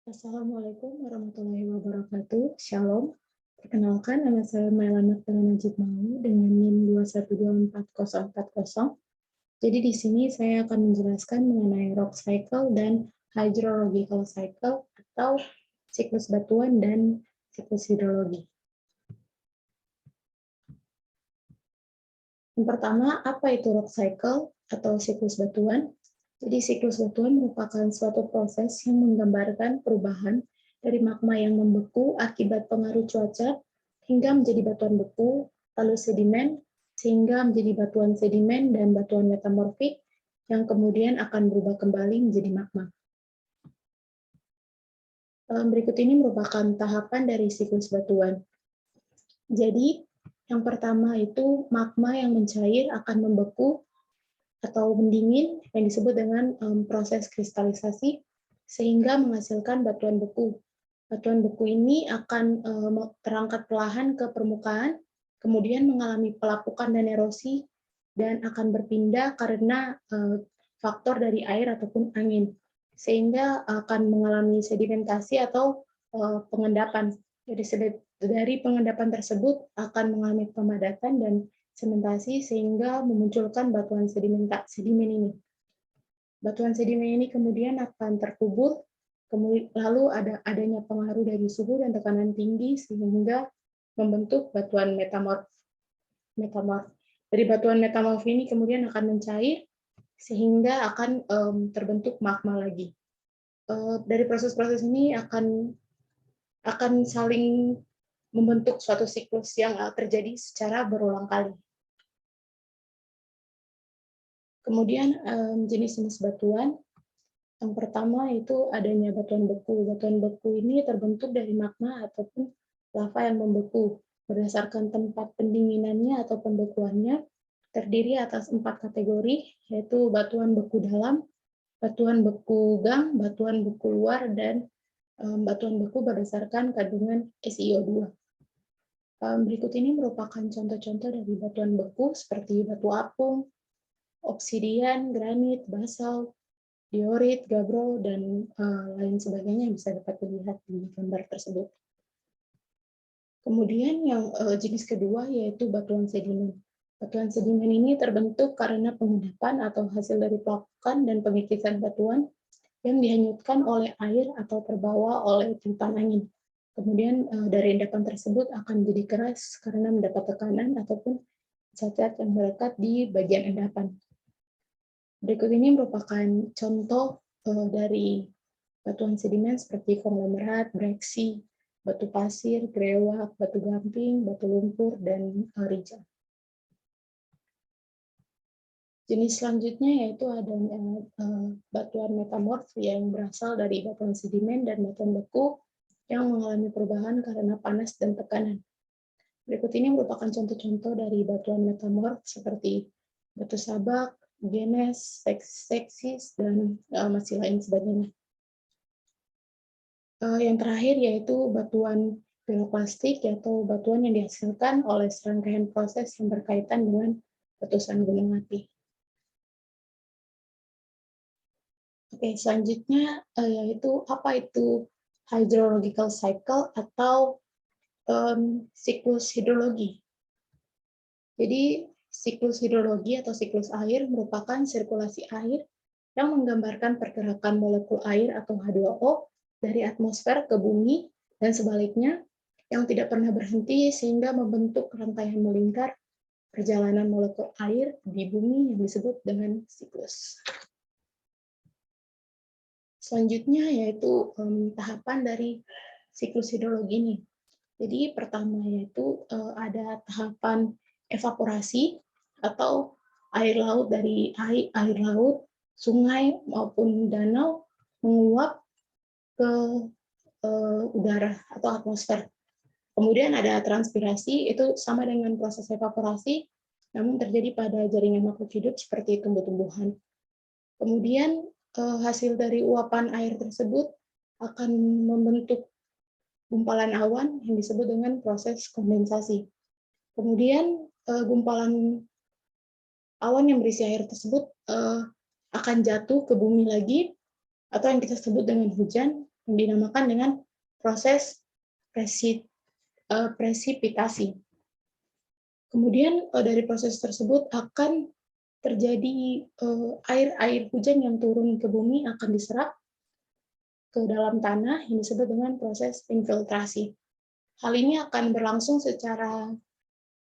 Assalamualaikum warahmatullahi wabarakatuh. Shalom. Perkenalkan, nama saya Mailana Najib Mau dengan NIM 2124040. Jadi di sini saya akan menjelaskan mengenai rock cycle dan hydrological cycle atau siklus batuan dan siklus hidrologi. Yang pertama, apa itu rock cycle atau siklus batuan? Jadi siklus batuan merupakan suatu proses yang menggambarkan perubahan dari magma yang membeku akibat pengaruh cuaca hingga menjadi batuan beku, lalu sedimen, sehingga menjadi batuan sedimen dan batuan metamorfik yang kemudian akan berubah kembali menjadi magma. Berikut ini merupakan tahapan dari siklus batuan. Jadi, yang pertama itu magma yang mencair akan membeku atau mendingin yang disebut dengan proses kristalisasi sehingga menghasilkan batuan beku. Batuan beku ini akan terangkat perlahan ke permukaan, kemudian mengalami pelapukan dan erosi, dan akan berpindah karena faktor dari air ataupun angin, sehingga akan mengalami sedimentasi atau pengendapan. Jadi dari pengendapan tersebut akan mengalami pemadatan dan sementasi sehingga memunculkan batuan sedimen ini. Batuan sedimen ini kemudian akan terkubur, lalu adanya pengaruh dari suhu dan tekanan tinggi sehingga membentuk batuan metamorf. Dari batuan metamorf ini kemudian akan mencair sehingga akan terbentuk magma lagi. Dari proses-proses ini akan saling membentuk suatu siklus yang terjadi secara berulang kali. Kemudian jenis-jenis batuan, yang pertama itu adanya batuan beku. Batuan beku ini terbentuk dari magma ataupun lava yang membeku. Berdasarkan tempat pendinginannya atau pembekuannya, terdiri atas 4 kategori, yaitu batuan beku dalam, batuan beku gang, batuan beku luar, dan batuan beku berdasarkan kandungan SiO2. Berikut ini merupakan contoh-contoh dari batuan beku seperti batu apung, obsidian, granit, basalt, diorit, gabbro, dan lain sebagainya yang bisa dapat dilihat di gambar tersebut. Kemudian yang jenis kedua yaitu batuan sedimen. Batuan sedimen ini terbentuk karena pengendapan atau hasil dari pelapukan dan pengikisan batuan yang dihanyutkan oleh air atau terbawa oleh tiupan angin. Kemudian dari endapan tersebut akan menjadi keras karena mendapat tekanan ataupun cacat yang melekat di bagian endapan. Berikut ini merupakan contoh dari batuan sedimen seperti konglomerat, breksi, batu pasir, grewak, batu gamping, batu lumpur, dan rijal. Jenis selanjutnya yaitu adanya batuan metamorf yang berasal dari batuan sedimen dan batuan beku yang mengalami perubahan karena panas dan tekanan. Berikut ini merupakan contoh-contoh dari batuan metamorf seperti batu sabak, genes, seksis, dan masih lain sebagainya. Yang terakhir yaitu batuan piroklastik, yaitu batuan yang dihasilkan oleh serangkaian proses yang berkaitan dengan letusan gunung api. Oke, selanjutnya yaitu apa itu hydrological cycle atau siklus hidrologi. Jadi siklus hidrologi atau siklus air merupakan sirkulasi air yang menggambarkan pergerakan molekul air atau H2O dari atmosfer ke bumi dan sebaliknya yang tidak pernah berhenti sehingga membentuk rantaian melingkar perjalanan molekul air di bumi yang disebut dengan siklus. Selanjutnya yaitu tahapan dari siklus hidrologi ini. Jadi pertama yaitu ada tahapan evaporasi atau air laut dari air laut, sungai maupun danau menguap ke udara atau atmosfer. Kemudian ada transpirasi, itu sama dengan proses evaporasi, namun terjadi pada jaringan makhluk hidup seperti tumbuh-tumbuhan. Kemudian hasil dari uapan air tersebut akan membentuk gumpalan awan yang disebut dengan proses kondensasi. Kemudian gumpalan awan yang berisi air tersebut akan jatuh ke bumi lagi, atau yang kita sebut dengan hujan, yang dinamakan dengan proses presipitasi. Kemudian dari proses tersebut akan terjadi air hujan yang turun ke bumi akan diserap ke dalam tanah yang disebut dengan proses infiltrasi. Hal ini akan berlangsung secara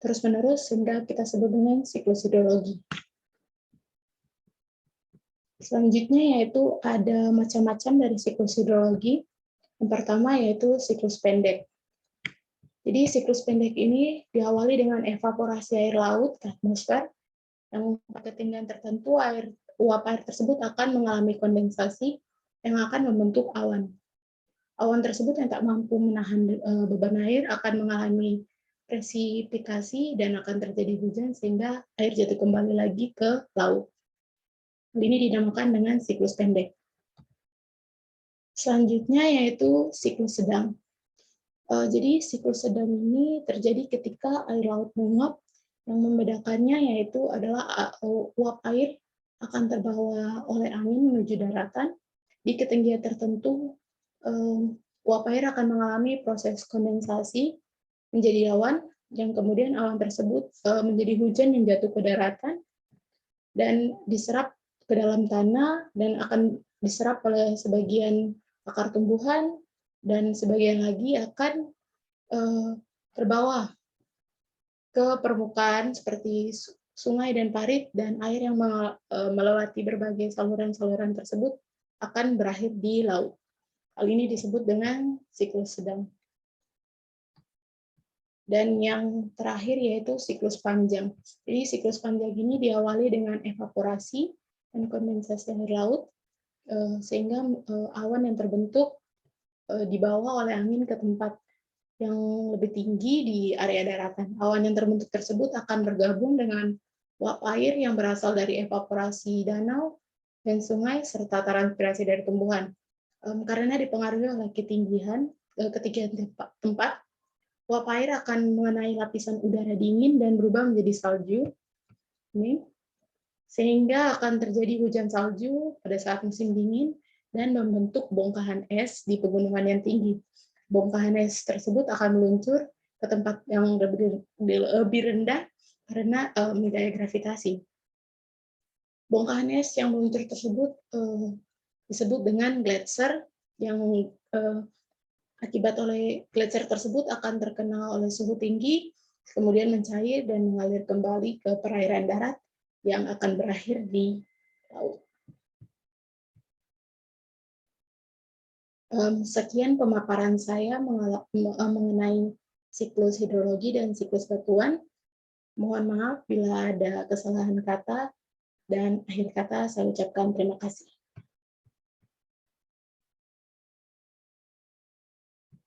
terus-menerus sehingga kita sebut dengan siklus hidrologi. Selanjutnya yaitu ada macam-macam dari siklus hidrologi. Yang pertama yaitu siklus pendek. Jadi siklus pendek ini diawali dengan evaporasi air laut ke atmosfer, yang pada ketinggian tertentu uap air tersebut akan mengalami kondensasi yang akan membentuk awan. Awan tersebut yang tak mampu menahan beban air akan mengalami presipitasi dan akan terjadi hujan sehingga air jatuh kembali lagi ke laut. Hal ini dinamakan dengan siklus pendek. Selanjutnya yaitu siklus sedang. Jadi siklus sedang ini terjadi ketika air laut menguap, yang membedakannya yaitu adalah uap air akan terbawa oleh angin menuju daratan. Di ketinggian tertentu, uap air akan mengalami proses kondensasi menjadi awan, yang kemudian awan tersebut menjadi hujan yang jatuh ke daratan dan diserap ke dalam tanah dan akan diserap oleh sebagian akar tumbuhan, dan sebagian lagi akan terbawa ke permukaan seperti sungai dan parit, dan air yang melewati berbagai saluran-saluran tersebut akan berakhir di laut. Hal ini disebut dengan siklus sedang. Dan yang terakhir yaitu siklus panjang. Jadi siklus panjang ini diawali dengan evaporasi dan kondensasi air laut, sehingga awan yang terbentuk dibawa oleh angin ke tempat yang lebih tinggi di area daratan. Awan yang terbentuk tersebut akan bergabung dengan uap air yang berasal dari evaporasi danau dan sungai serta transpirasi dari tumbuhan. Karena dipengaruhi oleh ketinggian tempat, uap air akan mengenai lapisan udara dingin dan berubah menjadi salju. Ini sehingga akan terjadi hujan salju pada saat musim dingin dan membentuk bongkahan es di pegunungan yang tinggi. Bongkahan es tersebut akan meluncur ke tempat yang lebih rendah karena gaya gravitasi. Bongkahan es yang meluncur tersebut disebut dengan gletser, yang akibat oleh gletser tersebut akan terkena oleh suhu tinggi, kemudian mencair dan mengalir kembali ke perairan darat yang akan berakhir di laut. Sekian pemaparan saya mengenai siklus hidrologi dan siklus batuan. Mohon maaf bila ada kesalahan kata, dan akhir kata saya ucapkan terima kasih.